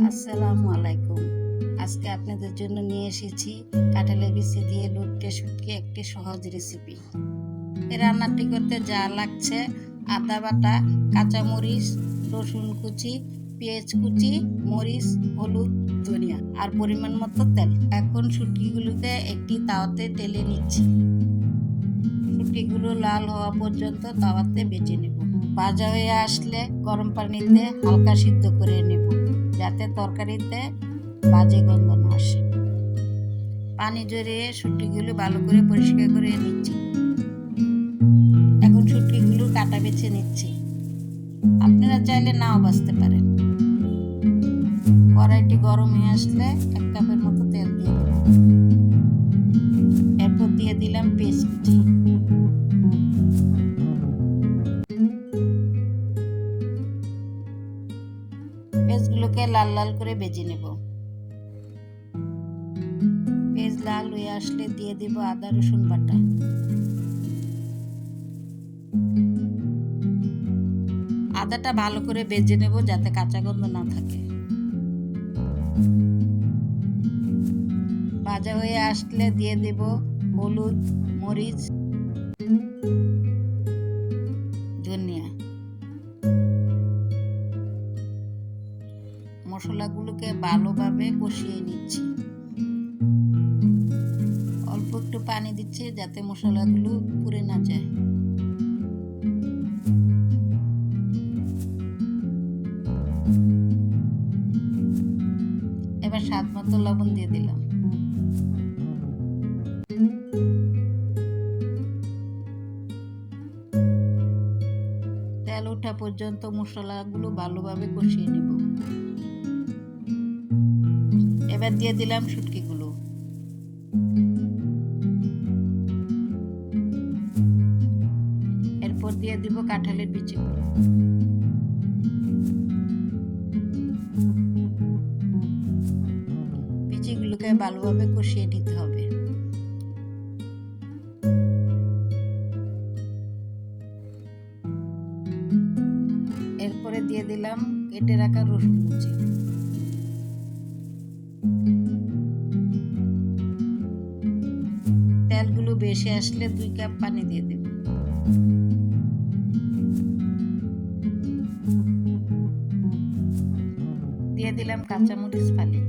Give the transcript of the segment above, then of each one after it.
আসসালামু আলাইকুম। আজকে আপনাদের জন্য নিয়ে এসেছি কাঁঠালের বিচি দিয়ে লটকে শুটকে একটি সহজ রেসিপি। এই রান্নাটি করতে যা লাগছে: আদা বাটা, কাঁচামরিচ, রসুন কুচি, পেঁয়াজ কুচি, মরিচ, হলুদ, ধনিয়া আর পরিমাণ মতো তেল। এখন শুটকিগুলোকে একটি তাওয়াতে ঢেলে নিচ্ছি। শুটকিগুলো লাল হওয়া পর্যন্ত তাওয়াতে ভেজে নেব। ভাজা হয়ে আসলে গরম পানিতে হালকা সিদ্ধ করে নেব, যাতে তরকারিতে বাজে গন্ধ না আসে। পানি ঝরিয়ে শুটকিগুলো ভালো করে পরিষ্কার করে নিচ্ছি। এখন শুটকিগুলো কাটা বেছে নিচ্ছি। আপনারা চাইলে নাও বাছতে পারেন। কড়াইটি গরম হয়ে আসলে 1 কাপের মতো তেল দিয়ে দেব। এরপর দিয়ে দিলাম পেঁয়াজ কুচি। পেঁয়াজগুলোকে লাল লাল করে ভেজে নেব। পেঁয়াজ লাল হয়ে আসলে দিয়ে দিব আদা রসুন বাটা। আদাটা ভালো করে ভেজে নেব, যাতে কাঁচা গন্ধ না থাকে। ভাজা হয়ে আসলে দিয়ে দেব হলুদ, মরিচ, ধনিয়া। মশলাগুলোকে ভালোভাবে কষিয়ে নিচ্ছি। অল্প একটু পানি দিচ্ছি, যাতে মশলাগুলো পুড়ে না যায়। এবার স্বাদ মতো লবণ দিয়ে দিলাম। তেল ওঠা পর্যন্ত মশলাগুলো ভালোভাবে কষিয়ে নেব। এবার দিয়ে দিলাম শুটকিগুলো। এরপর দিয়ে দিব কাঁঠালের বিচিগুলো। বিচিগুলোকে ভালোভাবে কষিয়ে নিতে হবে। এরপরে দিয়ে দিলাম কেটে রাখা রসুন কুচি। তেলগুলো বেশি আসলে 2 কাপ পানি দিয়ে দেব। দিয়ে দিলাম কাঁচামরিচ ফালি।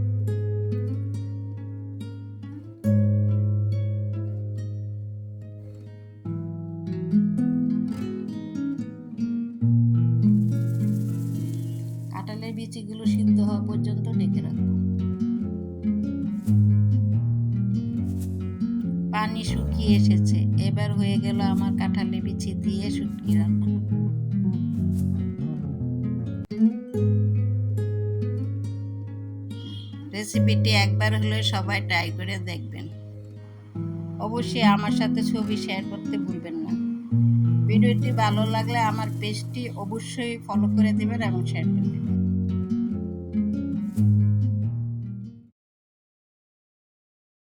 কাঁঠালের বিচিগুলো সিদ্ধ হওয়া পর্যন্ত ঢেকে রাখবো। পানি শুকিয়ে এসেছে। এবার হয়ে গেল আমার কাঁঠালের বিচি দিয়ে শুটকি রান্না। রেসিপিটি একবার হলে সবাই ট্রাই করে দেখবেন। অবশ্যই আমার সাথে ছবি শেয়ার করতে ভুলবেন না। ভিডিওটি ভালো লাগলে আমার পেজটি অবশ্যই ফলো করে দেবেন এবং শেয়ার করে দেবেন।